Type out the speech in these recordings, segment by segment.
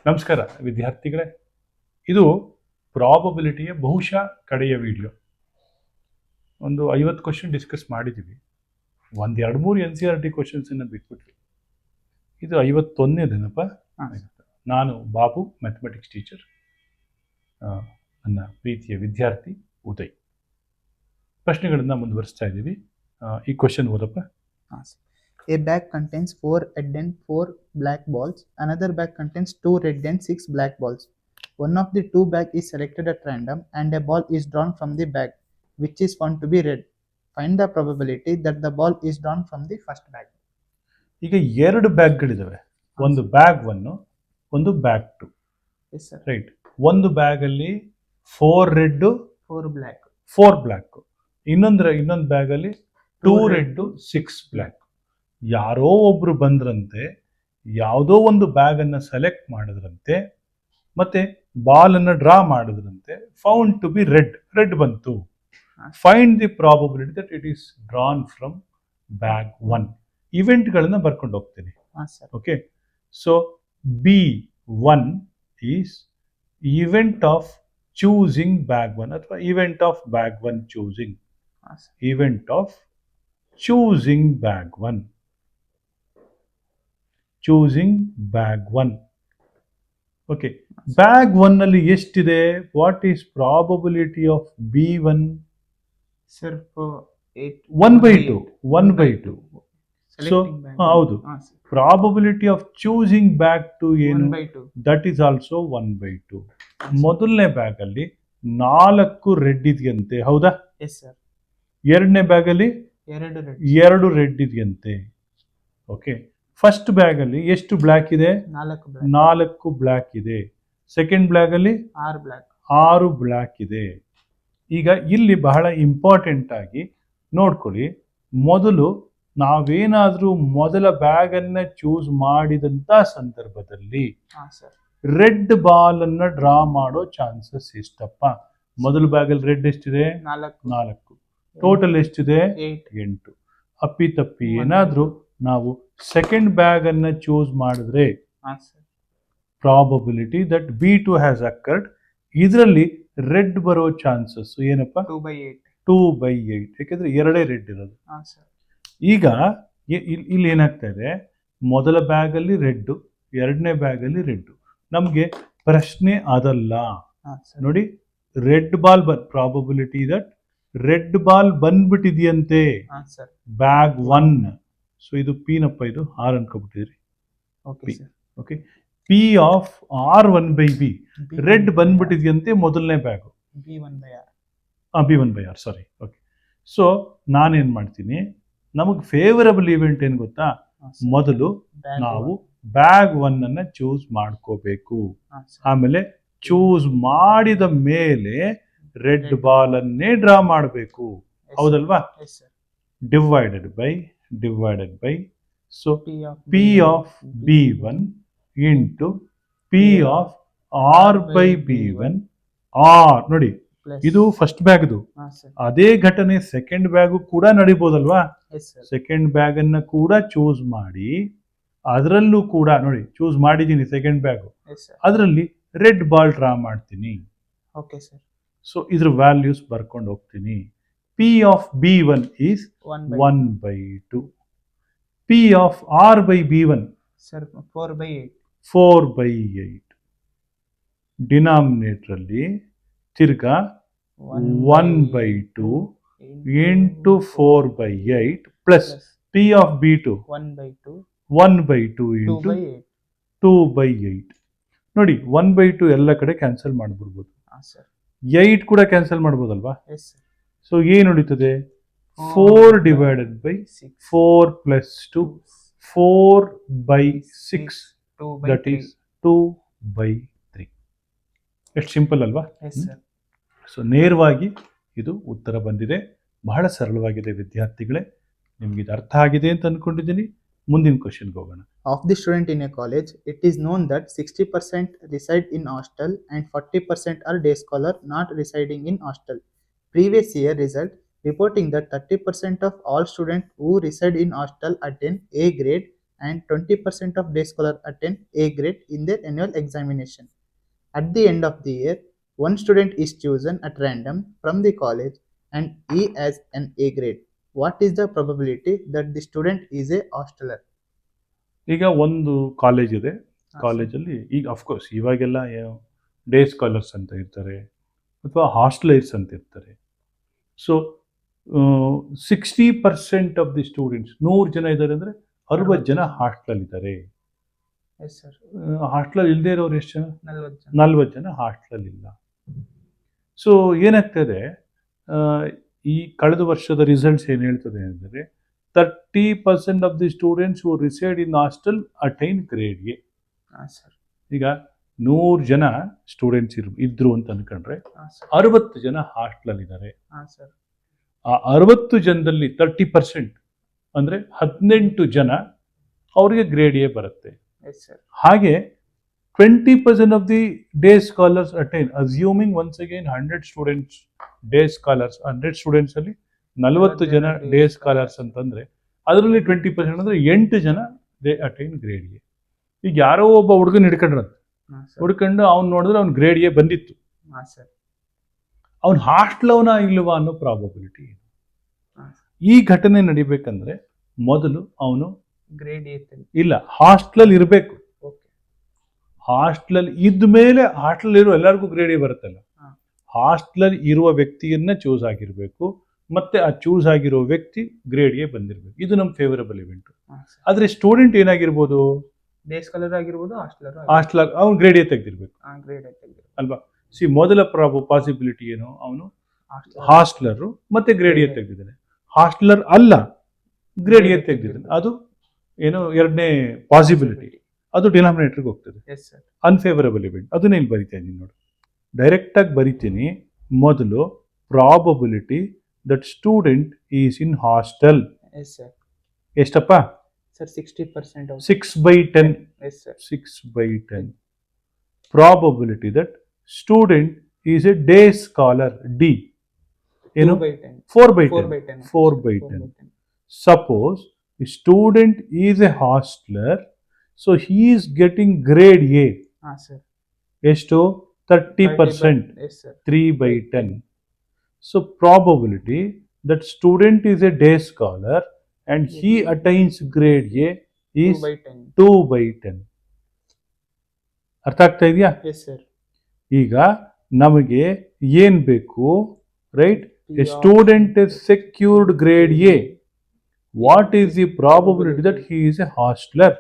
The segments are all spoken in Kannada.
ನಮಸ್ಕಾರ ವಿದ್ಯಾರ್ಥಿಗಳೇ. ಇದು ಪ್ರಾಬಬಿಲಿಟಿಯ ಬಹುಶಃ ಕಡೆಯ ವಿಡಿಯೋ. ಒಂದು 50 ಕ್ವಶನ್ ಡಿಸ್ಕಸ್ ಮಾಡಿದ್ದೀವಿ. ಒಂದು 2-3 NCERT ಕ್ವಶನ್ಸನ್ನು ಬಿಟ್ಬಿಟ್ವಿ. ಇದು 51ನೇದೇನಪ್ಪ. ನಾನು ಬಾಬು, ಮ್ಯಾಥಮೆಟಿಕ್ಸ್ ಟೀಚರ್. ನನ್ನ ಪ್ರೀತಿಯ ವಿದ್ಯಾರ್ಥಿ ಉದಯ್. ಪ್ರಶ್ನೆಗಳನ್ನು ಮುಂದುವರಿಸ್ತಾ ಇದ್ದೀವಿ. ಈ question ಓದಪ್ಪ. A bag contains 4 red and 4 black balls. Another bag contains 2 red and 6 black balls. One of the two bags is selected at random and a ball is drawn from the bag which is found to be red. Find the probability that the ball is drawn from the first bag. ಈಗ 2 ಬ್ಯಾಗ್ಗಳಿದಾವೆ. ಒಂದು ಬ್ಯಾಗ್ 1, ಒಂದು ಬ್ಯಾಗ್ 2. Yes sir. ರೈಟ್. ಒಂದು ಬ್ಯಾಗಲ್ಲಿ 4 ರೆಡ್ 4 black. 4 ಬ್ಲ್ಯಾಕ್. ಇನ್ನೊಂದು ಬ್ಯಾಗಲ್ಲಿ 2 ರೆಡ್ 6 ಬ್ಲ್ಯಾಕ್. ಯಾರೋ ಒಬ್ರು ಬಂದ್ರಂತೆ, ಯಾವುದೋ ಒಂದು ಬ್ಯಾಗ್ ಅನ್ನ ಸೆಲೆಕ್ಟ್ ಮಾಡಿದ್ರಂತೆ, ಮತ್ತೆ ಬಾಲ್ ಅನ್ನ ಡ್ರಾ ಮಾಡಿದ್ರಂತೆ. ಫೌಂಡ್ ಟು ಬಿ ರೆಡ್ ಬಂತು. Find the probability that it is drawn from bag 1. ಇವೆಂಟ್ಗಳನ್ನ ಬರ್ಕೊಂಡು ಹೋಗ್ತೀನಿ. Okay. So B1 is event of choosing bag 1 ಅಥವಾ event of bag 1 choosing. Event of choosing bag 1. Choosing bag 1. Okay. Bag 1 ನಲ್ಲಿ ಎಷ್ಟಿದೆ? What is probability of B1? Sir, 1/2. 1/2. So ಹೌದು. ಪ್ರಾಬಬಿಲಿಟಿ ಆಫ್ ಚೂಸಿಂಗ್ ಬ್ಯಾಗ್ 2 ಏನು? 1/2. That is also 1/2. ಮೊದಲನೇ ಬ್ಯಾಗ್ ಅಲ್ಲಿ 4 ರೆಡ್ ಇದೆಯಂತೆ, ಹೌದಾ? Yes sir. ಎರಡನೇ ಬ್ಯಾಗ್ ಅಲ್ಲಿ 2 ರೆಡ್ ಇದೆಯಂತೆ. ಓಕೆ. ಫಸ್ಟ್ ಬ್ಯಾಗ್ ಅಲ್ಲಿ ಎಷ್ಟು ಬ್ಲ್ಯಾಕ್ ಇದೆ? 4 ಬ್ಲ್ಯಾಕ್ ಇದೆ. ಸೆಕೆಂಡ್ ಬ್ಯಾಗ್ ಅಲ್ಲಿ 6 ಬ್ಲ್ಯಾಕ್ ಇದೆ. ಈಗ ಇಲ್ಲಿ ಬಹಳ ಇಂಪಾರ್ಟೆಂಟ್ ಆಗಿ ನೋಡ್ಕೊಳ್ಳಿ. ಮೊದಲು ನಾವೇನಾದ್ರೂ ಮೊದಲ ಬ್ಯಾಗ್ ಅನ್ನ ಚೂಸ್ ಮಾಡಿದಂತ ಸಂದರ್ಭದಲ್ಲಿ ರೆಡ್ ಬಾಲ್ ಅನ್ನ ಡ್ರಾ ಮಾಡೋ ಚಾನ್ಸಸ್ ಎಷ್ಟಪ್ಪ? ಮೊದಲ ಬ್ಯಾಗ್ ಅಲ್ಲಿ ರೆಡ್ ಎಷ್ಟಿದೆ? 4. ಟೋಟಲ್ ಎಷ್ಟಿದೆ? 8. ಅಪ್ಪಿತಪ್ಪಿ ಏನಾದ್ರೂ ನಾವು ಸೆಕೆಂಡ್ ಬ್ಯಾಗ್ ಅನ್ನ ಚೂಸ್ ಮಾಡಿದ್ರೆ probability that B2 has occurred, ಇದರಲ್ಲಿ ರೆಡ್ ಬರೋ ಚಾನ್ಸಸ್ ಏನಪ್ಪ? 2/8. ಯಾಕಂದ್ರೆ 2 ರೆಡ್ ಇರೋದು. ಈಗ ಇಲ್ಲಿ ಏನಾಗ್ತಾ ಇದೆ? ಮೊದಲ ಬ್ಯಾಗ್ ಅಲ್ಲಿ ರೆಡ್, ಎರಡನೇ ಬ್ಯಾಗ್ ಅಲ್ಲಿ ರೆಡ್. ನಮ್ಗೆ ಪ್ರಶ್ನೆ ಅದಲ್ಲ. ನೋಡಿ, red ball probability that red ball ಬಂದ್ಬಿಟ್ಟಿದೆಯಂತೆ ಬ್ಯಾಗ್ 1. ಸೊ ಇದು P ನಪ್ಪ, ಇದು R ಅನ್ಕೊಬಿಟ್ಟಿದ್ರಿ. Okay. P of R1/B. Red ಬಂದ್ಬಿಟ್ಟಿದೆಯಂತೆ ಮೊದಲನೇ ಬ್ಯಾಗು. B1/R, ಸಾರಿ. ಓಕೆ. ಸೊ ನಾನೇನ್ ಮಾಡ್ತೀನಿ, ನಮಗೆ ಫೇವರಬಲ್ ಇವೆಂಟ್ ಏನ್ ಗೊತ್ತಾ? ಮೊದಲು ನಾವು ಬ್ಯಾಗ್ 1 ಅನ್ನ ಚೂಸ್ ಮಾಡ್ಕೋಬೇಕು. ಆಮೇಲೆ ಚೂಸ್ ಮಾಡಿದ ಮೇಲೆ ರೆಡ್ ಬಾಲ್ ಅನ್ನೇ ಡ್ರಾ ಮಾಡಬೇಕು, ಹೌದಲ್ವಾ? Divided by so P of B1 into P of R/B1. ನೋಡಿ, ಇದು ಫಸ್ಟ್ ಬ್ಯಾಗ್ದು. ಅದೇ ಘಟನೆ ಸೆಕೆಂಡ್ ಬ್ಯಾಗು ಕೂಡ ನಡಿಬೋದಲ್ವಾ? ಸೆಕೆಂಡ್ ಬ್ಯಾಗ್ ಅನ್ನ ಕೂಡ ಚೂಸ್ ಮಾಡಿ, ಅದರಲ್ಲೂ ಕೂಡ ನೋಡಿ ಚೂಸ್ ಮಾಡಿದ್ದೀನಿ ಸೆಕೆಂಡ್ ಬ್ಯಾಗು, ಅದರಲ್ಲಿ ರೆಡ್ ಬಾಲ್ ಡ್ರಾ ಮಾಡ್ತೀನಿ. ಸೊ ಇದ್ರ ವ್ಯಾಲ್ಯೂಸ್ ಬರ್ಕೊಂಡು ಹೋಗ್ತೀನಿ. P of B1 is 1/2. P of R/B1 4/8. Denominator ತಿರ್ಗಾ 1/2 into 4/8 plus P of B2 1/2 into 2/8. ನೋಡಿ, 1/2 ಎಲ್ಲ ಕಡೆ ಕ್ಯಾನ್ಸಲ್ ಮಾಡ್ಬಿಡ್ಬೋದು. 8 ಕೂಡ ಕ್ಯಾನ್ಸಲ್ ಮಾಡ್ಬೋದಲ್ವಾ? ಸೊ ಏನು ಉಳಿತದೆ? 4 divided by 4 plus 2, 4/6. That is 2/3. ಎಷ್ಟು ಸಿಂಪಲ್ ಅಲ್ವಾ? ಸೊ ನೇರವಾಗಿ ಇದು ಉತ್ತರ ಬಂದಿದೆ. ಬಹಳ ಸರಳವಾಗಿದೆ ವಿದ್ಯಾರ್ಥಿಗಳೇ. ನಿಮ್ಗೆ ಇದು ಅರ್ಥ ಆಗಿದೆ ಅಂತ ಅನ್ಕೊಂಡಿದ್ದೀನಿ. ಮುಂದಿನ ಕ್ವಶನ್ಗೆ ಹೋಗೋಣ. Of the student in a college, it is known that 60% reside in hostel and 40% are day scholar not residing in hostel. Previous year result reporting that 30% of all students who reside in hostel attain A grade and 20% of day scholar attend A grade in their annual examination. At the end of the year, one student is chosen at random from the college and he has an A grade. What is the probability that the student is a hosteler? ಈಗ ಒಂದು ಕಾಲೇಜ್ ಇದೆ, ಕಾಲೇಜಲ್ಲಿ ಈಗ ಅಫ್ಕೋರ್ಸ್ ಇವಾಗೆಲ್ಲ ಏನು ಡೇ ಸ್ಕಾಲರ್ಸ್ ಅಂತ ಇರ್ತಾರೆ ಅಥವಾ ಹಾಸ್ಟಲೈರ್ಸ್ ಅಂತ ಇರ್ತಾರೆ. ಸೊ 60% ಆಫ್ ದಿ ಸ್ಟೂಡೆಂಟ್ಸ್, 100 ಜನ ಇದ್ದಾರೆ ಅಂದರೆ 60 ಜನ ಹಾಸ್ಟೆಲಲ್ಲಿದ್ದಾರೆ. Yes, sir. ಹಾಸ್ಟೆಲಲ್ಲಿ ಇಲ್ಲದೆ ಇರೋರು ಎಷ್ಟು ಜನ? 40 ಜನ. 40 ಜನ ಹಾಸ್ಟೆಲಲ್ಲಿ ಇಲ್ಲ. ಸೊ ಏನಾಗ್ತದೆ, ಈ ಕಳೆದ ವರ್ಷದ ರಿಸಲ್ಟ್ಸ್ ಏನು ಹೇಳ್ತದೆ ಅಂದರೆ 30% of the students who reside in hostel attain grade A. ಈಗ 100 ಜನ ಸ್ಟೂಡೆಂಟ್ಸ್ ಇದ್ರು ಅಂತ ಅನ್ಕೊಂಡ್ರೆ 60 ಜನ ಹಾಸ್ಟೆಲಲ್ಲಿದ್ದಾರೆ. ಆ 60 ಜನದಲ್ಲಿ 30% ಅಂದರೆ 18 ಜನ ಅವರಿಗೆ ಗ್ರೇಡ್ ಎ ಬರುತ್ತೆ. ಹಾಗೆ 20% of the day scholars attain, assuming once again 100 students day scholars, 100 students ಅಲ್ಲಿ 40 ಜನ ಡೇ ಸ್ಕಾಲರ್ಸ್ ಅಂತಂದ್ರೆ ಅದರಲ್ಲಿ 20% ಅಂದ್ರೆ 8 ಜನ ದೇ ಅಟೈನ್ ಗ್ರೇಡ್ ಎ. ಈಗ ಯಾರೋ ಒಬ್ಬ ಹುಡುಗನ ಹಿಡ್ಕೊಂಡ್ರಂತೆ, ಹುಡ್ಕೊಂಡು ಅವ್ನು ನೋಡಿದ್ರೆ ಅವ್ನು ಗ್ರೇಡ್ ಎ ಬಂದಿತ್ತು, ಅವ್ನು ಹಾಸ್ಟೆಲ್ ಇಲ್ವಾ ಅನ್ನೋ ಪ್ರಾಬಬಿಲಿಟಿ. ಈ ಘಟನೆ ನಡಿಬೇಕಂದ್ರೆ ಮೊದಲು ಅವನು ಗ್ರೇಡ್ ಎ ಇಲ್ಲ ಹಾಸ್ಟೆಲ್ ಇರಬೇಕು. ಹಾಸ್ಟೆಲ್ ಇದ್ಮೇಲೆ ಹಾಸ್ಟೆಲ್ ಇರೋ ಎಲ್ಲರಿಗೂ ಗ್ರೇಡ್ ಎ ಬರುತ್ತಲ್ಲ, ಹಾಸ್ಟೆಲ್ ಇರುವ ವ್ಯಕ್ತಿಯನ್ನ ಚೂಸ್ ಆಗಿರ್ಬೇಕು, ಮತ್ತೆ ಆ ಚೂಸ್ ಆಗಿರೋ ವ್ಯಕ್ತಿ ಗ್ರೇಡ್ ಎ ಬಂದಿರಬೇಕು. ಇದು ನಮ್ಮ ಫೇವರಬಲ್ ಇವೆಂಟ್. ಆದ್ರೆ ಸ್ಟೂಡೆಂಟ್ ಏನಾಗಿರ್ಬೋದು, ಡೇ ಸ್ಕಾಲರ್ ಆಗಿರ್ಬೋದು, ಹಾಸ್ಟೆಲ್ ಅವ್ನು ಗ್ರೇಡ್ ಎ ತೆಗೆದಿರ್ಬೇಕು ಅಲ್ವಾ. ಮೊದಲ ಪಾಸಿಬಿಲಿಟಿ ಏನು, ಅವನು ಹಾಸ್ಟೆಲರ್ ಮತ್ತೆ ಗ್ರೇಡ್ ಎ ತೆಗೆದಿದ್ದಾನೆ. ಹಾಸ್ಟೆಲರ್ ಅಲ್ಲ, ಗ್ರೇಡ್ ಎ ತೆಗೆದಿದ್ದಾನೆ, ಅದು ಏನು ಎರಡನೇ ಪಾಸಿಬಿಲಿಟಿ, ಅದು ಡಿನಾಮಿನೇಟರ್ಗೆ ಹೋಗ್ತದೆ. ಅನ್ಫೇವರಬಲ್ ಇವೆಂಟ್ ಅದನ್ನ ಇಲ್ಲಿ ಬರಿತೇನೆ ನೋಡಿ, ಡೈರೆಕ್ಟ್ ಆಗಿ ಬರಿತೀನಿ. ಮೊದಲು probability that student is in hostel ಎಷ್ಟಪ್ಪ sir? 60%. 6/10. 6/10. Probability that student is a day scholar D ಏನು 4/10. 4/10. Suppose the student is a hostler, so he is getting grade A. ಎಷ್ಟು? 30%. 3/10. So probability that student is a day scholar and he attains grade A is 2/10. ಅರ್ಥ ಆಗ್ತಾ ಇದೆಯಾ? ಈಗ ನಮಗೆ ಏನ್ ಬೇಕು, right? A student is secured grade A. What is the probability that he is a hostler?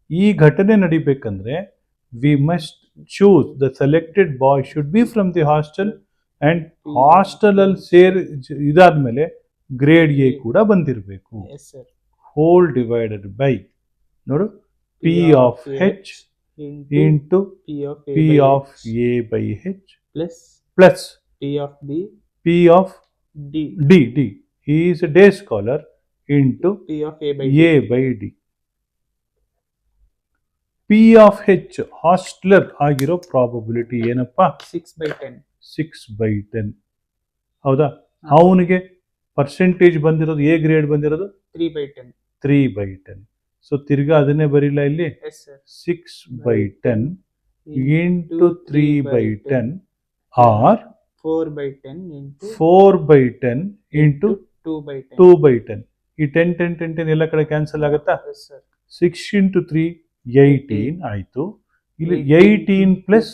ಈ ಘಟನೆ ನಡಿಬೇಕಂದ್ರೆ we must choose the selected boy should be from the hostel and hostel ಅಲ್ಲಿ ಇದಾದ್ಮೇಲೆ ಗ್ರೇಡ್ ಎ ಕೂಡ ಬಂದಿರಬೇಕು. ಹೋಲ್ ಡಿವೈಡೆಡ್ ಬೈ ನೋಡು P of H into P of A by H plus P of D D he is a day scholar into P of A by A by D. P of H hosteller ಆಗಿರೋ ಪ್ರಾಬಬಿಲಿಟಿ ಏನಪ್ಪ? 6/10. 6/10. ಹೌದಾ? ಅವನಿಗೆ ಪರ್ಸೆಂಟೇಜ್ ಬಂದಿರೋದು, ಎ ಗ್ರೇಡ್ ಬಂದಿರೋದು 3/10. 3/10. ಸೊ ತಿರ್ಗಾ ಅದನ್ನೇ ಬರೀಲ್ಲ ಇಲ್ಲಿ, 6/10 into 3/10 or 4/10 into 2/10. ಈ 10 ಎಲ್ಲ ಕಡೆ ಕ್ಯಾನ್ಸಲ್ ಆಗುತ್ತಾ? 6 into 3 18 ಆಯ್ತು. ಇಲ್ಲಿ 18 ಪ್ಲಸ್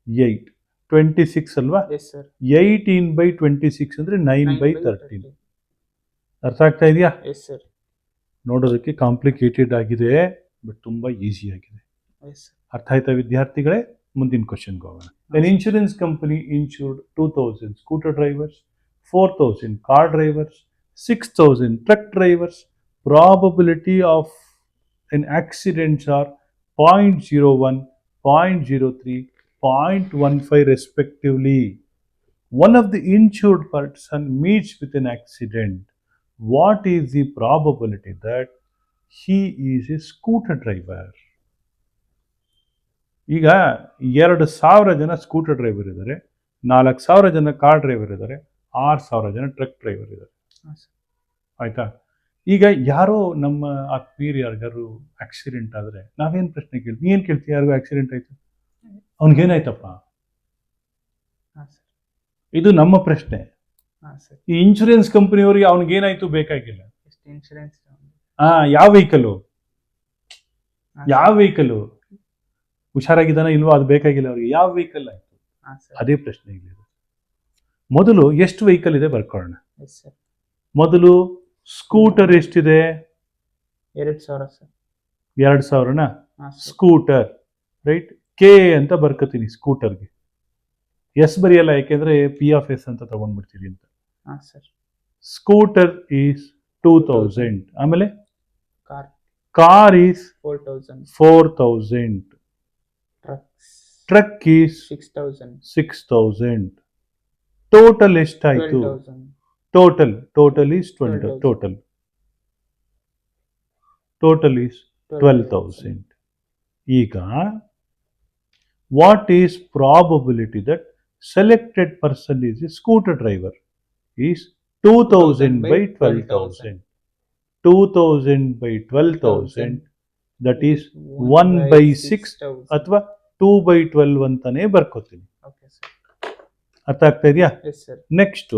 8 26 ಅಲ್ವಾ? 18/26 ಅಂದ್ರೆ 9/13. ಅರ್ಥ ಆಗ್ತಾ ಇದೆಯಾ? ನೋಡೋದಕ್ಕೆ ಕಾಂಪ್ಲಿಕೇಟೆಡ್ ಆಗಿದೆ, ಬಟ್ ತುಂಬಾ ಈಸಿ ಆಗಿದೆ. ಅರ್ಥ ಆಯ್ತಾ ವಿದ್ಯಾರ್ಥಿಗಳೇ? ಮುಂದಿನ ಕ್ವಶನ್ಗೆ ಹೋಗೋಣ. An insurance company insured 2,000 scooter drivers, 4,000 car drivers, 6,000 truck drivers. Probability of an accidents are 0.01, 0.03, 0.15 respectively. One of the insured person meets with an accident. What is the probability that he is a scooter driver? ಈಗ 2,000 ಜನ ಸ್ಕೂಟರ್ ಡ್ರೈವರ್ ಇದ್ದಾರೆ, 4,000 ಜನ ಕಾರ್ ಡ್ರೈವರ್ ಇದ್ದಾರೆ, 6,000 ಜನ ಟ್ರಕ್ ಡ್ರೈವರ್ ಇದ್ದಾರೆ. ಆಯ್ತಾ? ಈಗ ಯಾರೋ ನಮ್ಮ ಆತ್ಮೀಯರು ಯಾರಿಗಾರು ಆಕ್ಸಿಡೆಂಟ್ ಆದ್ರೆ ನಾವೇನ್ ಪ್ರಶ್ನೆ ಕೇಳ್ತೀವಿ, ಏನ್ ಕೇಳ್ತೀವಿ? ಯಾರಿಗೂ ಆಕ್ಸಿಡೆಂಟ್ ಆಯ್ತು, ಅವ್ನಿಗೇನಾಯ್ತಪ್ಪ? ಹಾಂ ಸರ್. ಇದು ನಮ್ಮ ಪ್ರಶ್ನೆ. ಹಾಂ ಸರ್. ಈ ಇನ್ಶೂರೆನ್ಸ್ ಕಂಪನಿಯವರಿಗೆ ಅವ್ನಿಗೇನಾಯ್ತು ಬೇಕಾಗಿಲ್ಲ. ಎಷ್ಟು ಇನ್ಶೂರೆನ್ಸ್? ಯಾವ ವೆಹಿಕಲ್, ಯಾವ ವೆಹಿಕಲ್ ಹುಷಾರಾಗಿದ್ದಾನ ಇಲ್ವೋ ಅದು ಬೇಕಾಗಿಲ್ಲ ಅವ್ರಿಗೆ. ಯಾವ ವೆಹಿಕಲ್ ಆಯ್ತು, ಹಾಂ ಸರ್. ಅದೇ ಪ್ರಶ್ನೆ ಇಲ್ಲಿ. ಮೊದಲು ಎಷ್ಟು ವೆಹಿಕಲ್ ಇದೆ ಬರ್ಕೊಳ್ಳೋಣ. Yes sir. ಮೊದಲು ಸ್ಕೂಟರ್ ಎಷ್ಟಿದೆ? 2000 ಸರ್. 2000ನಾ? ಹಾಂ ಸರ್. Scooter, right. ಕೆ ಅಂತ ಬರ್ಕೋತೀನಿ ಸ್ಕೂಟರ್ಗೆ. ಎಸ್ ಬರೆಯಲ್ಲ, ಯಾಕೆಂದ್ರೆ ಪಿ ಆಫ್ ಎಸ್ ಅಂತ ತಗೊಂಡ್ಬಿಡ್ತೀವಿ ಅಂತ. ಹಾಂ ಸರ್. Scooter is 2000. ಆಮೇಲೆ car car is 4000. 4000. Truck is 6000. 6000. Total ಎಷ್ಟಾಯ್ತು? 12,000. Total is 20. Total is 12,000. ಈಗ what is probability that selected person is a scooter driver is 2000 by 12,000. 2000 by 12,000, that is 1 by 6 ಅಥವಾ 2 by 12 ಅಂತಾನೆ ಬರ್ಕೋತೀನಿ. Okay sir. ಅರ್ಥ ಆಗ್ತಾ ಇದೆಯಾ? Yes sir. Next,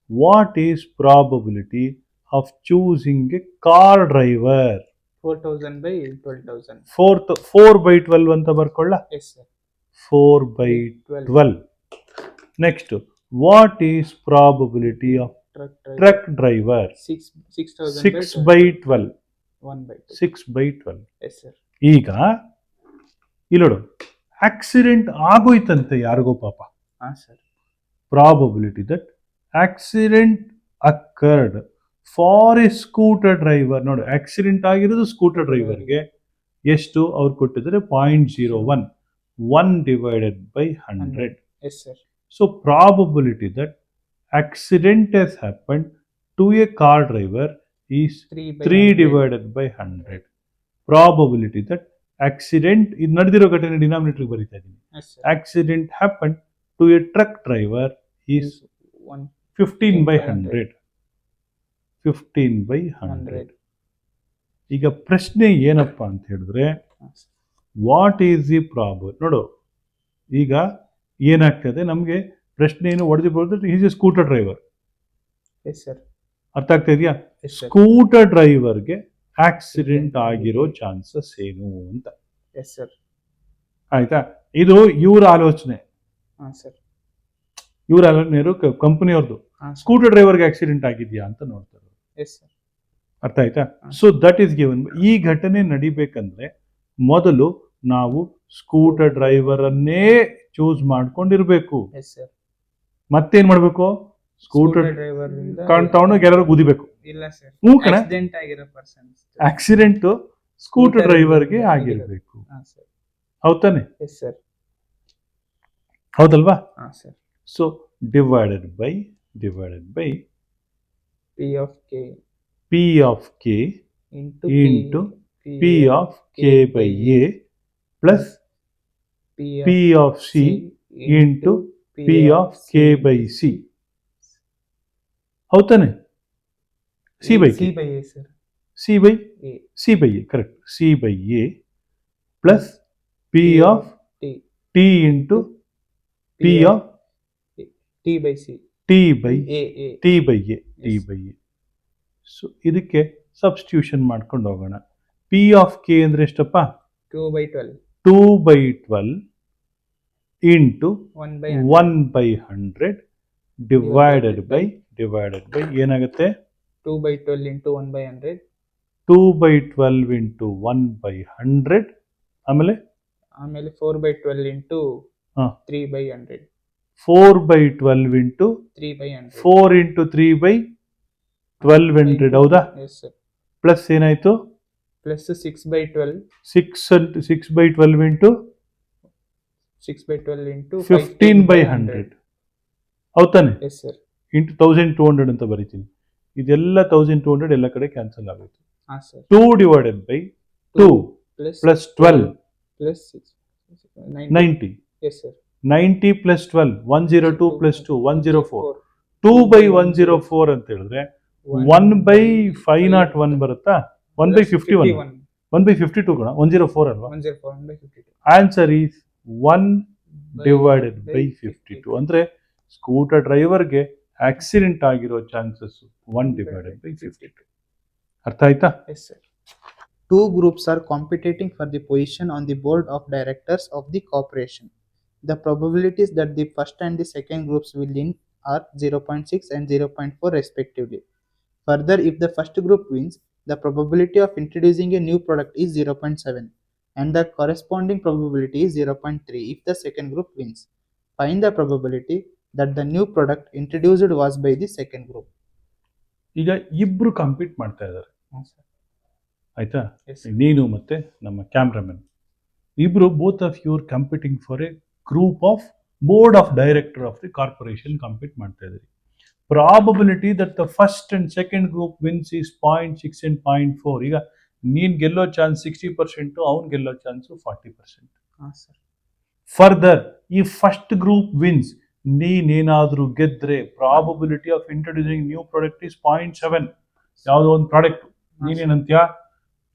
what is probability of choosing a car driver? 4000 by 12,000. 4 by 12 ಅಂತ ಬರ್ಕೊಳ್ಳ. Yes sir. 4 by 12. Next, what is probability of truck driver? 6,000 6 by 12. 1 by 2. 6 by 12. Yes sir. ಈಗ ಇಲ್ಲೋಡು, ಆಕ್ಸಿಡೆಂಟ್ ಆಗೋಯ್ತಂತೆ ಯಾರಿಗೋ ಪಾಪ. ಹಾಂ sir. Probability that accident occurred for A scooter driver. ನೋಡಿ, ಆಕ್ಸಿಡೆಂಟ್ ಆಗಿರೋದು ಸ್ಕೂಟರ್ ಡ್ರೈವರ್ಗೆ ಎಷ್ಟು ಅವ್ರು ಕೊಟ್ಟಿದ್ದಾರೆ? 0.01. 1 divided by 100. Yes sir. So probability that accident has happened to a car driver is 3 divided by 100. Probability that accident ಇದು ನಡೆದಿರೋ ಘಟನೆ ಡಿನಾಮಿನೇಟರ್ ಬರೀತಾ ಇದ್ದೀನಿ. Accident happened to a truck driver is 15 by 100. 15 by 100. ಈಗ ಪ್ರಶ್ನೆ ಏನಪ್ಪ ಅಂತ ಹೇಳಿದ್ರೆ, ವಾಟ್ ಈಸ್ ದಿ ಪ್ರಾಬಲ್? ನೋಡು, ಈಗ ಏನಾಗ್ತದೆ ನಮಗೆ ಪ್ರಶ್ನೆ ಏನು ಹೊಡೆದು ಬರೋದು, ಈಸ್ ಎ ಸ್ಕೂಟರ್ ಡ್ರೈವರ್. ಅರ್ಥ ಆಗ್ತಾ ಇದೆಯಾ? ಸ್ಕೂಟರ್ ಡ್ರೈವರ್ಗೆ ಆಕ್ಸಿಡೆಂಟ್ ಆಗಿರೋ ಚಾನ್ಸಸ್ ಏನು ಅಂತ. ಆಯ್ತಾ? ಇದು ಇವರ ಆಲೋಚನೆ. ಇವರ ಆಲೋಚನೆ ಕಂಪನಿಯವ್ರದ್ದು. ಸ್ಕೂಟರ್ ಡ್ರೈವರ್ಗೆ ಆಕ್ಸಿಡೆಂಟ್ ಆಗಿದೆಯಾ ಅಂತ ನೋಡ್ತಾರೆ. ಅರ್ಥ ಆಯ್ತಾ? So that is given. ಈ ಘಟನೆ ನಡಿಬೇಕಂದ್ರೆ ಮೊದಲು ನಾವು ಸ್ಕೂಟರ್ ಡ್ರೈವರ್ ಅನ್ನೇ ಚೂಸ್ ಮಾಡ್ಕೊಂಡಿರ್ಬೇಕು. ಮತ್ತೇನ್ ಮಾಡ್ಬೇಕು? ಸ್ಕೂಟರ್ ತಗೊಂಡೋಗಿ ಎಲ್ಲರೂ ಗುದಿಬೇಕು. ಆಕ್ಸಿಡೆಂಟ್ ಸ್ಕೂಟರ್ ಡ್ರೈವರ್ಗೆ ಆಗಿರ್ಬೇಕು. ಹೌದಾನೆ? ಹೌದಲ್ವಾ? So divided by P of K into P of K by A plus P of C into P of K by C. ಹೌದಾನೆ? C by K. C by A, correct. C by A plus P of T into P of T by C. T by A. So ಇದಕ್ಕೆ ಸಬ್ಸ್ಟಿಟ್ಯೂಷನ್ ಮಾಡ್ಕೊಂಡು ಹೋಗೋಣ. P of K ಅಂದ್ರೆ ಎಷ್ಟಪ್ಪ? 2 by 12. 2 by 12 into 1 by 100 divided by ಏನಾಗುತ್ತೆ? 2 by 12 into 1 by 100. 2 by 12 into 1 by 100. ಆಮೇಲೆ 4 by 12 into 3 by 100. 4 by 12 into 3 by 100. 4 into 3 by 1200. ಹೌದಾ? ಪ್ಲಸ್ ಏನಾಯ್ತು? Plus 6 by 12. 6 by 12 into 15 by 100. ಹೌದಾನೆ? Into 1200 ಅಂತ ಬರೀತೀನಿ. ಇದೆಲ್ಲ 1200 ಎಲ್ಲ ಕಡೆ ಕ್ಯಾನ್ಸಲ್ ಆಗುತ್ತೆ. 2 divided by 2 plus 12 plus 6 90. 90 plus 12 102 plus 2 104. 2 by 104 ಅಂತ ಹೇಳಿದ್ರೆ 1/501 ಬರುತ್ತಾ? 1/51, 1/52 ಕಣ, 104 ಅಲ್ವಾ? 104 1/52. Answer is 1/52. ಅಂದ್ರೆ ಸ್ಕೂಟರ್ ಡ್ರೈವರ್ಗೆ ಆಕ್ಸಿಡೆಂಟ್ ಆಗಿರೋ ಚಾನ್ಸಸ್ 1/52. ಅರ್ಥ ಆಯ್ತಾ? Yes, sir. Two groups are competing for the position on the board of directors of the corporation. The probabilities that the first and the second groups will win are 0.6 and 0.4 respectively. Further, if the first group wins, the probability of introducing a new product is 0.7 and the corresponding probability is 0.3 if the second group wins. Find the probability that the new product introduced was by the second group. ಈಗ ಇಬ್ರು ಕಾಂಪೀಟ್ ಮಾಡ್ತಾ ಇದ್ದಾರೆ, ಆಯ್ತಾ? Yes. ನೀನು ಮತ್ತೆ ನಮ್ಮ ಕ್ಯಾಮ್ರಾಮನ್ ಇಬ್ರು, both of you are competing for a group of board of director of the corporation compete ಮಾಡ್ತಾ ಇದ್ದೀರಿ. Probability that the first and second group wins is 0.6 and 0.4. ಈಗ ನೀನ್ ಗೆಲ್ಲೋ ಚಾನ್ಸ್ 60%, ಅವ್ನು ಗೆಲ್ಲೋ ಚಾನ್ಸ್ 40%. ಫರ್ದರ್, ಈ ಫಸ್ಟ್ ಗ್ರೂಪ್ ವಿನ್ಸ್, ನೀನೇನಾದ್ರೂ ಗೆದ್ರೆ probability of introducing new product is 0.7. ಯಾವುದೋ ಒಂದು ಪ್ರಾಡಕ್ಟ್ ನೀನೇನಂತ್ಯ,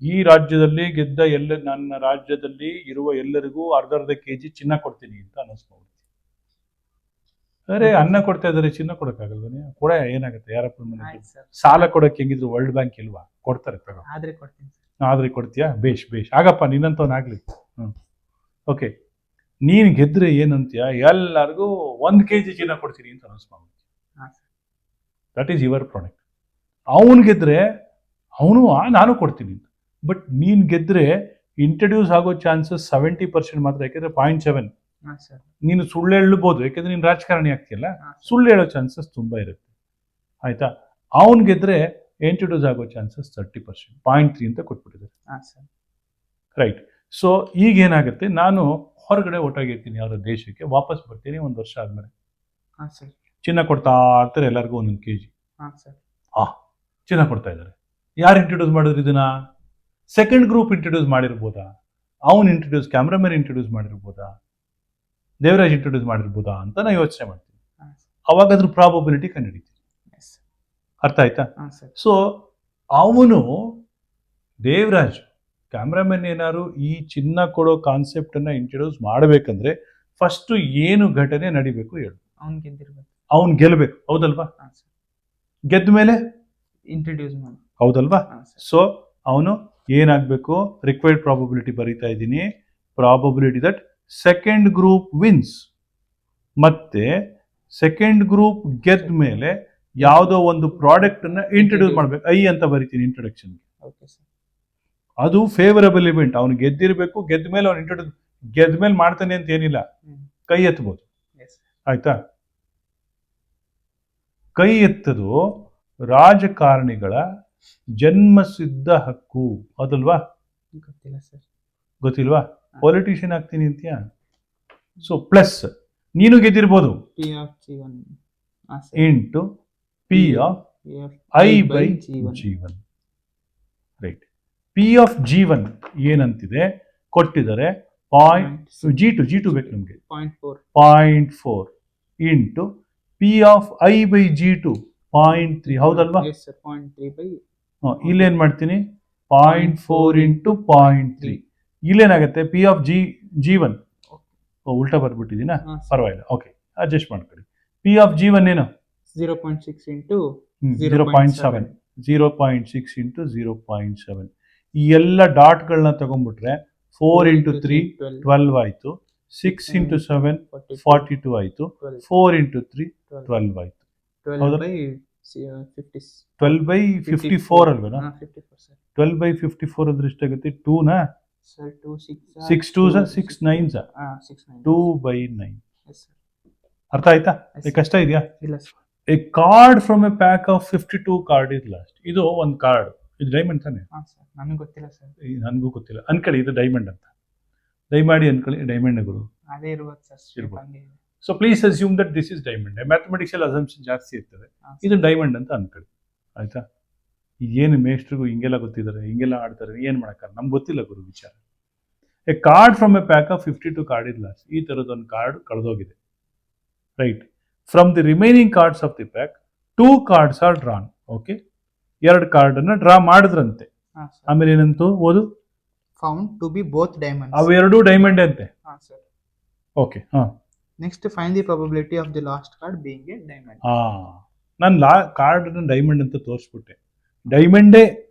ಈ ರಾಜ್ಯದಲ್ಲಿ ಗೆದ್ದ ನನ್ನ ರಾಜ್ಯದಲ್ಲಿ ಇರುವ ಎಲ್ಲರಿಗೂ ಅರ್ಧ kg ಚಿನ್ನ ಕೊಡ್ತೀನಿ ಅಂತ ಅನ್ನಿಸ್ಬೋದು. ಅರೆ, ಅನ್ನ ಕೊಡ್ತಾ ಇದಾರೆ, ಚಿನ್ನ ಕೊಡಕ್ಕಾಗಲ್ವೇ? ಕೊಡ, ಏನಾಗುತ್ತೆ? ಯಾರಪ್ಪ ಮನೆ ಸಾಲ ಕೊಡಕ್ಕೆ ಹೆಂಗಿದ್ರು ವರ್ಲ್ಡ್ ಬ್ಯಾಂಕ್ ಇಲ್ವಾ? ಕೊಡ್ತಾರೆ, ತಗೋ. ಆದ್ರೆ ಕೊಡ್ತೀಯಾ? ಬೇಷ್ ಆಗಪ್ಪ, ನಿನ್ನಂತವನಾಗ್ಲಿ. ಓಕೆ, ನೀನ್ ಗೆದ್ರೆ ಏನಂತೀಯ? ಎಲ್ಲರಿಗೂ 1 kg ಚಿನ್ನ ಕೊಡ್ತೀನಿ ಅಂತ ಅನ್ನಿಸ್ಬೋದು. That is your product. ಅವನ್ ಗೆದ್ರೆ ಅವನು ನಾನು ಕೊಡ್ತೀನಿ ಅಂತ. ಬಟ್ ನೀನ್ ಗೆದ್ರೆ ಇಂಟ್ರಡ್ಯೂಸ್ ಆಗೋ ಚಾನ್ಸಸ್ 70% ಮಾತ್ರ. ಯಾಕೆಂದ್ರೆ 0.7 ನೀನು ಸುಳ್ಳು ಹೇಳ್ಬೋದು, ಯಾಕೆಂದ್ರೆ ನೀನು ರಾಜಕಾರಣಿ ಆಗ್ತಿಯಲ್ಲ, ಸುಳ್ಳು ಹೇಳೋ ಚಾನ್ಸಸ್ ತುಂಬಾ ಇರುತ್ತೆ, ಆಯ್ತಾ? ಅವನ್ ಗೆದ್ರೆ ಇಂಟ್ರಡ್ಯೂಸ್ ಆಗೋ ಚಾನ್ಸಸ್ 30%, 0.3 ಅಂತ ಕೊಟ್ಬಿಟ್ಟಿದ್ದಾರೆ, ರೈಟ್? ಸೊ ಈಗ ಏನಾಗುತ್ತೆ, ನಾನು ಹೊರಗಡೆ ಒಟ್ಟಾಗಿರ್ತೀನಿ ಯಾವ್ದೋ ದೇಶಕ್ಕೆ, ವಾಪಸ್ ಬರ್ತೀನಿ 1 ವರ್ಷ ಆದ್ಮೇಲೆ. ಚಿನ್ನ ಕೊಡ್ತಾ ಇರ್ತಾರೆ ಎಲ್ಲರಿಗೂ 1 kg. ಚಿನ್ನ ಕೊಡ್ತಾ ಇದ್ದಾರೆ. ಯಾರು ಇಂಟ್ರೊಡ್ಯೂಸ್ ಮಾಡಿದ್ರು ಇದನ್ನ? ಸೆಕೆಂಡ್ ಗ್ರೂಪ್ ಇಂಟ್ರೊಡ್ಯೂಸ್ ಮಾಡಿರ್ಬೋದಾ? ಅವನು ಇಂಟ್ರೊಡ್ಯೂಸ್, ಕ್ಯಾಮ್ರಾಮನ್ ಇಂಟ್ರೊಡ್ಯೂಸ್ ಮಾಡಿರ್ಬೋದಾ? ದೇವರಾಜ್ ಇಂಟ್ರೊಡ್ಯೂಸ್ ಮಾಡಿರ್ಬೋದಾ ಅಂತ ನಾನು ಯೋಚನೆ ಮಾಡ್ತೀನಿ. ಅವಾಗ ಅದ್ರ ಪ್ರಾಬಬಿಲಿಟಿ ಕಂಡುಹಿಡಿತೀನಿ. ಅರ್ಥ ಆಯ್ತಾ? ಸೊ ಅವನು ದೇವರಾಜ್ ಕ್ಯಾಮ್ರಾಮನ್ ಏನಾದ್ರು ಈ ಚಿನ್ನ ಕೊಡೋ ಕಾನ್ಸೆಪ್ಟ್ ಅನ್ನ ಇಂಟ್ರೊಡ್ಯೂಸ್ ಮಾಡಬೇಕಂದ್ರೆ ಫಸ್ಟ್ ಏನು ಘಟನೆ ನಡಿಬೇಕು ಹೇಳು? ಅವ್ನು ಗೆಲ್ಬೇಕು, ಹೌದಲ್ವಾ? ಗೆದ್ದ ಮೇಲೆ ಇಂಟ್ರೊಡ್ಯೂಸ್ ಮಾಡಿ, ಹೌದಲ್ವಾ? ಸೊ ಅವನು ಏನಾಗಬೇಕು? ರಿಕ್ವೈರ್ಡ್ ಪ್ರಾಬಬಿಲಿಟಿ ಬರೀತಾ ಇದ್ದೀನಿ. Probability that second group wins, ಮತ್ತೆ ಸೆಕೆಂಡ್ ಗ್ರೂಪ್ ಗೆದ್ದ ಮೇಲೆ ಯಾವುದೋ ಒಂದು ಪ್ರಾಡಕ್ಟ್ ಅನ್ನ ಇಂಟ್ರೊಡ್ಯೂಸ್ ಮಾಡ್ಬೇಕು. ಐ ಅಂತ ಬರೀತೀನಿ ಇಂಟ್ರೊಡಕ್ಷನ್. ಅದು ಫೇವರಬಲ್ ಇವೆಂಟ್. ಅವನು ಗೆದ್ದಿರ್ಬೇಕು, ಗೆದ್ದ ಮೇಲೆ ಅವ್ನು ಇಂಟ್ರೊಡ್ಯೂಸ್, ಗೆದ್ದ ಮೇಲೆ ಮಾಡ್ತಾನೆ ಅಂತ ಏನಿಲ್ಲ, ಕೈ ಎತ್ತಬಹುದು, ಆಯ್ತಾ? ಕೈ ಎತ್ತದು ರಾಜಕಾರಣಿಗಳ ಜನ್ಮಸಿದ್ಧ ಹಕ್ಕು, ಅದಲ್ವಾ? ಗೊತ್ತಿಲ್ವಾ? ಪೊಲಿಟಿಷಿಯನ್ ಆಗ್ತೀನಿ ಅಂತೀಯ. ಸೊ ಪ್ಲಸ್ ನೀನು ಗೆದ್ದಿರ್ಬೋದು into P of I by Jeevan, right? P of Jeevan ಏನಂತಿದೆ ಕೊಟ್ಟಿದ್ದಾರೆ? G2 ಬೇಕು ನಮ್ಗೆ, 0.4 into P of I by G2 0.3, ಹೌದಲ್ವಾ? ಇಲ್ಲೇನ್ ಮಾಡ್ತೀನಿ? 0.4 ಇಂಟು 0.3. ಇಲ್ಲೇನಾಗತ್ತೆ? ಪಿ ಆಫ್ G1 ಉಲ್ಟಾ ಬರ್ಬಿಟ್ಟಿದ್ದೀನಾ? ಪರವಾಗಿಲ್ಲ, ಓಕೆ, ಅಡ್ಜಸ್ಟ್ ಮಾಡ್ಕೊಳ್ಳಿ. ಪಿ ಆಫ್ G1 ಏನು? 0.6 ಇಂಟು 0.7, 0.6 ಇಂಟು 0.7. ಈ ಎಲ್ಲ ಡಾಟ್ಗಳನ್ನ ತಗೊಂಡ್ಬಿಟ್ರೆ 4 ಇಂಟು 3 12 ಆಯ್ತು, 6 ಇಂಟು 7 42 ಆಯ್ತು, 4 ಇಂಟು 3 12 ಆಯ್ತು. 12/54 ಅಲ್ವೇನಾ? 12/54 ಅಂದ್ರೆ ಎಷ್ಟಾಗುತ್ತೆ? 2 6 2 6 9 2/9. ಅರ್ಥ ಆಯ್ತಾ? ಕಷ್ಟ ಇದೆಯಾ? A card from a pack of 52 card is last. ಇದು ಒಂದು ಕಾರ್ಡ್, ಇದು ಡೈಮಂಡ್ ತಾನೆ? ನನಗೂ ಗೊತ್ತಿಲ್ಲ ಅನ್ಕೊಳ್ಳಿ, ಇದು ಡೈಮಂಡ್ ಅಂತ ದಯಮಾಡಿ ಅನ್ಕೊಳ್ಳಿ. ಡೈಮಂಡ್ ಗುರು ಇರ್ಬೋದು. So please assume that this is diamond. ಮ್ಯಾಥಮೆಟಿಕ್ಸಲ್ ಅಸಂಪ್ಷನ್ ಜಾಸ್ತಿ ಇರ್ತದೆ. ಇದು ಡೈಮಂಡ್ ಅಂತ ಅನ್ಕೊಳ್ಳಿ, ಆಯ್ತಾ? ಏನು ಮೇಷ್ಟ್ರಿಗೂ ಹಿಂಗೆಲ್ಲ ಗೊತ್ತಿದ್ದಾರೆ, ಹಿಂಗೆಲ್ಲ ಆಡ್ತಾರೆ, ಏನು ಮಾಡೋಕ್ಕಲ್ಲ, ನಮ್ಗೆ ಗೊತ್ತಿಲ್ಲ ಗುರು ವಿಚಾರ. A card from a pack of 52 card is lost. ಈ ಥರದೊಂದು ಕಾರ್ಡ್ ಕಳೆದೋಗಿದೆ, right? From the remaining cards of the pack 2 cards are drawn. Okay, 2 ಕಾರ್ಡನ್ನು ಡ್ರಾ ಮಾಡಿದ್ರಂತೆ. ಹಾ ಸರ್. ಆಮೇಲೆ ಏನಂತು ಓದು, Found to be both diamonds. ಅವೆರಡೂ ಡೈಮಂಡ್ ಅಂತೆ. ಹಾ ಸರ್. ಓಕೆ, ಹಾಂ. Next, find the probability of the last card being a diamond. ನಾನು ಕಾರ್ಡನ್ನು ಡೈಮಂಡ್ ಅಂತ ತೋರಿಸ್ಬಿಟ್ಟೆ. ಡೈಮಂಡೇ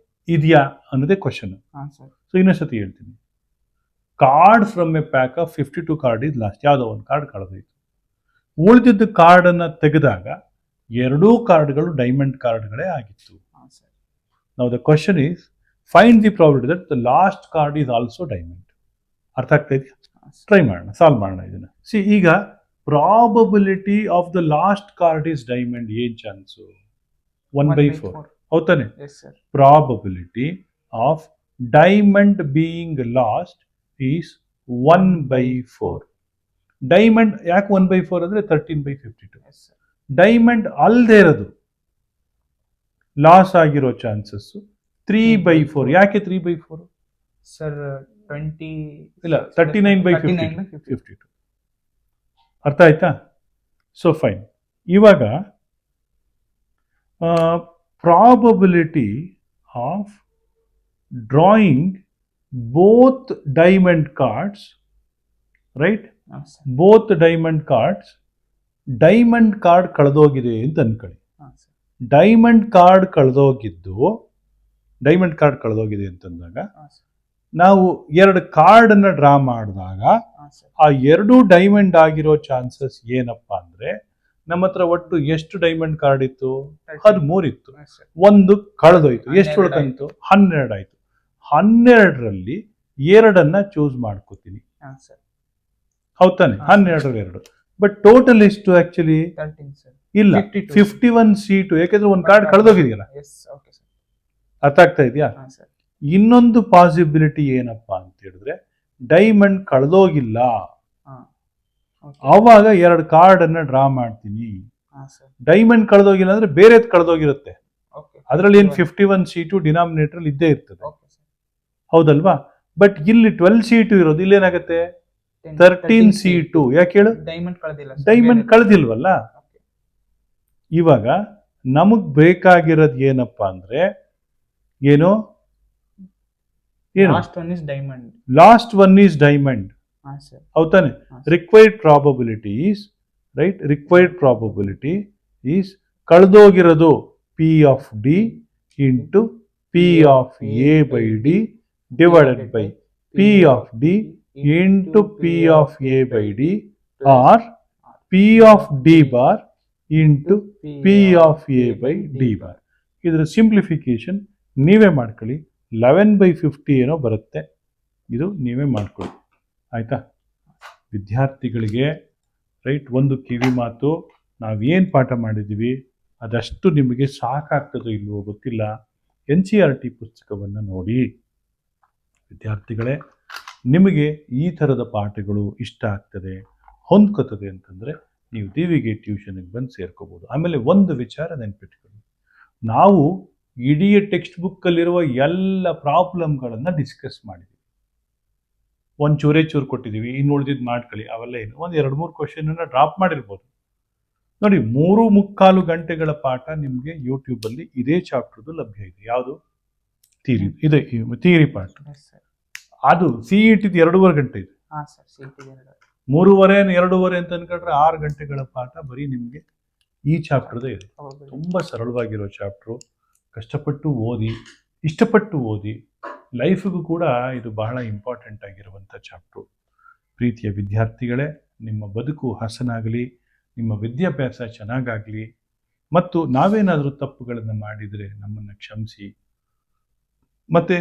ಇದೆಯಾ ಅನ್ನೋದೇ ಕ್ವಶನ್. ಹಾ ಸರ್. ಸೊ ಇನ್ನೊಂದ್ಸತಿ ಹೇಳ್ತೀನಿ. Card from a pack of 52 card is last. ಯಾವುದೋ ಒಂದು ಕಾರ್ಡ್ ಕಳೆದೋಯ್ತು. ಉಳಿದಿದ್ದ ಕಾರ್ಡನ್ನು ತೆಗೆದಾಗ 2 ಕಾರ್ಡ್ಗಳು ಡೈಮಂಡ್ ಕಾರ್ಡ್ಗಳೇ ಆಗಿತ್ತು. ಹಾ ಸರ್. ನಾವು the question is find the probability that the last card is also diamond. ಅರ್ಥ ಆಗ್ತಾ ಇದೆಯಾ? ಟ್ರೈ ಮಾಡೋಣ, ಸಾಲ್ವ್ ಮಾಡೋಣ ಇದನ್ನ. ಸಿ, ಈಗ probability of the last card is diamond ಏನ್ ಚಾನ್ಸು? 1/4. ಹೌದಾನೆ? Yes sir. Probability of diamond being lost is 1/4. Diamond ಯಾಕೆ 1/4 ಅಂದ್ರೆ 13/52. Yes sir. ಡೈಮಂಡ್ ಅಲ್ಲದೆ ಇರೋದು ಲಾಸ್ ಆಗಿರೋ ಚಾನ್ಸಸ್ 3/4. ಯಾಕೆ 3/4? Sir, 20 ಇಲ್ಲ, 39/52. ಅರ್ಥ ಆಯ್ತಾ? So fine. ಇವಾಗ probability of drawing both diamond cards, right? ಹಾ sir. Both diamond cards, diamond card ಕಳೆದೋಗಿದೆ ಅಂತ ಅನ್ಕೊಳ್ಳಿ. ಹಾ ಸರ್. ಡೈಮಂಡ್ ಕಾರ್ಡ್ ಕಳೆದೋಗಿದೆ ಅಂತಂದಾಗ ಹಾ ಸರ್. ನಾವು 2 ಕಾರ್ಡನ್ನು ಡ್ರಾ ಮಾಡಿದಾಗ ಹಾ ಸರ್. ಆ 2 ಡೈಮಂಡ್ ಆಗಿರೋ ಚಾನ್ಸಸ್ ಏನಪ್ಪಾ ಅಂದ್ರೆ, ನಮ್ಮ ಹತ್ರ ಒಟ್ಟು ಎಷ್ಟು ಡೈಮಂಡ್ ಕಾರ್ಡ್ ಇತ್ತು? 13 ಇತ್ತು. ಹಾ ಸರ್. ಒಂದು ಕಳೆದೋಯ್ತು. ಎಷ್ಟು 12 ಉಳ್ಕಂತು? 12 ಆಯ್ತು. 12ರಲ್ಲಿ 2ಅನ್ನ ಚೂಸ್ ಮಾಡ್ಕೋತೀನಿ. ಹಾ ಸರ್. ಹೌದಾನೆ? 12 ಬಟ್ ಟೋಟಲ್ ಎಷ್ಟು ಆಕ್ಚುಲಿ? 13 sir. ಇಲ್ಲ, 51 ಸೀಟು. ಯಾಕೆಂದ್ರೆ ಒಂದು ಕಾರ್ಡ್ ಕಳೆದೋಗಿದೆಯಲ್ಲ. Yes, okay sir. ಅರ್ಥ ಆಗ್ತಾ ಇದೆಯಾ? ಹಾ ಸರ್. ಇನ್ನೊಂದು ಪಾಸಿಬಿಲಿಟಿ ಏನಪ್ಪಾ ಅಂತ ಹೇಳಿದ್ರೆ, ಡೈಮಂಡ್ ಕಳೆದೋಗಿಲ್ಲ. ಹಾ. ಆವಾಗ 2 ಕಾರ್ಡ್ ಅನ್ನ ಡ್ರಾ ಮಾಡ್ತೀನಿ. ಹಾ ಸರ್. ಡೈಮಂಡ್ ಕಳೆದೋಗಿಲ್ಲ ಅಂದ್ರೆ ಬೇರೆದ್ ಕಳೆದೋಗಿರುತ್ತೆ. Okay. ಅದರಲ್ಲಿ ಏನು 51 ಸೀಟು ಡಿನಾಮಿನೇಟರ್ ಇದ್ದೇ ಇರ್ತದೆ. Okay sir. ಹೌದಲ್ವಾ? ಬಟ್ ಇಲ್ಲಿ 12 ಸೀಟು ಇರೋದು. ಇಲ್ಲೇನಾಗುತ್ತೆ? 13 ಸೀಟು. ಯಾಕೆ ಹೇಳು? ಡೈಮಂಡ್ ಕಳೆದಿಲ್ಲ. ಡೈಮಂಡ್ ಕಳೆದಿಲ್ವಲ್ಲ. Okay. ಇವಾಗ ನಮಗ್ ಬೇಕಾಗಿರೋದು ಏನಪ್ಪಾ ಅಂದ್ರೆ, ಏನು? Last one is diamond. Last one is diamond. ಹಾ ಸರ್. ಹೌದಾನೆ? ಹಾ. Required probability is, right? Required probability is ಕಳೆದೋಗಿರೋದು P of D into P of A by D divided by P of D into P of A by D or P of D bar into P of A by D bar. ಇದರ ಸಿಂಪ್ಲಿಫಿಕೇಶನ್ ನೀವೇ ಮಾಡ್ಕೊಳ್ಳಿ. 11/50 ಏನೋ ಬರುತ್ತೆ. ಇದು ನೀವೇ ಮಾಡ್ಕೊಳ್ಳಿ. ಆಯ್ತಾ? ವಿದ್ಯಾರ್ಥಿಗಳಿಗೆ ರೈಟ್, ಒಂದು ಕಿವಿ ಮಾತು, ನಾವೇನು ಪಾಠ ಮಾಡಿದ್ದೀವಿ ಅದಷ್ಟು ನಿಮಗೆ ಸಾಕಾಗ್ತದೋ ಇಲ್ವೋ ಗೊತ್ತಿಲ್ಲ. NCERT ಪುಸ್ತಕವನ್ನು ನೋಡಿ ವಿದ್ಯಾರ್ಥಿಗಳೇ. ನಿಮಗೆ ಈ ಥರದ ಪಾಠಗಳು ಇಷ್ಟ ಆಗ್ತದೆ, ಹೊಂದ್ಕೋತದೆ ಅಂತಂದರೆ ನೀವು DVG ಟ್ಯೂಷನ್ಗೆ ಬಂದು ಸೇರ್ಕೋಬೋದು. ಆಮೇಲೆ ಒಂದು ವಿಚಾರ ನೆನ್ಪಿಟ್ಕೊಳ್ಳಿ, ನಾವು ಇಡೀ ಟೆಕ್ಸ್ಟ್ ಬುಕ್ಕಲ್ಲಿರುವ ಎಲ್ಲ ಪ್ರಾಬ್ಲಮ್ಗಳನ್ನು ಡಿಸ್ಕಸ್ ಮಾಡಿದ್ದೀವಿ. ಒಂದು ಚೂರು ಕೊಟ್ಟಿದ್ದೀವಿ, ಇನ್ನು ಉಳಿದಿದ್ದು ಮಾಡ್ಕೊಳ್ಳಿ. ಅವೆಲ್ಲ ಏನು, ಒಂದು 2-3 ಕ್ವಶನನ್ನು ಡ್ರಾಪ್ ಮಾಡಿರ್ಬೋದು. ನೋಡಿ, 3.25 ಗಂಟೆಗಳ ಪಾಠ ನಿಮಗೆ ಯೂಟ್ಯೂಬಲ್ಲಿ ಇದೇ ಚಾಪ್ಟರ್ದು ಲಭ್ಯ ಇದೆ. ಯಾವುದು? ಥಿಯರಿ. ಇದೆ ಥಿಯರಿ ಪಾಠ. ಅದು CET 2.5 ಗಂಟೆ ಇದೆ. 3.5 2.5 ಅಂತ ಅನ್ಕೊಂಡ್ರೆ 6 ಗಂಟೆಗಳ ಪಾಠ ಬರೀ ನಿಮಗೆ ಈ ಚಾಪ್ಟರ್ದೇ ಇದೆ. ತುಂಬ ಸರಳವಾಗಿರೋ ಚಾಪ್ಟ್ರು. ಕಷ್ಟಪಟ್ಟು ಓದಿ, ಇಷ್ಟಪಟ್ಟು ಓದಿ. ಲೈಫಿಗೂ ಕೂಡ ಇದು ಬಹಳ ಇಂಪಾರ್ಟೆಂಟ್ ಆಗಿರುವಂಥ ಚಾಪ್ಟ್ರು. ಪ್ರೀತಿಯ ವಿದ್ಯಾರ್ಥಿಗಳೇ, ನಿಮ್ಮ ಬದುಕು ಹಸನಾಗಲಿ, ನಿಮ್ಮ ವಿದ್ಯಾಭ್ಯಾಸ ಚೆನ್ನಾಗಾಗಲಿ. ಮತ್ತು ನಾವೇನಾದರೂ ತಪ್ಪುಗಳನ್ನು ಮಾಡಿದರೆ ನಮ್ಮನ್ನು ಕ್ಷಮಿಸಿ. ಮತ್ತು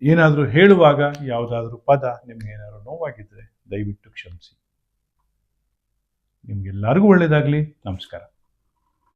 ಏನಾದರೂ ಹೇಳುವಾಗ ಯಾವುದಾದ್ರೂ ಪದ ನಿಮಗೇನಾದರೂ ನೋವಾಗಿದ್ದರೆ ದಯವಿಟ್ಟು ಕ್ಷಮಿಸಿ. ನಿಮಗೆಲ್ಲರಿಗೂ ಒಳ್ಳೆಯದಾಗಲಿ. ನಮಸ್ಕಾರ.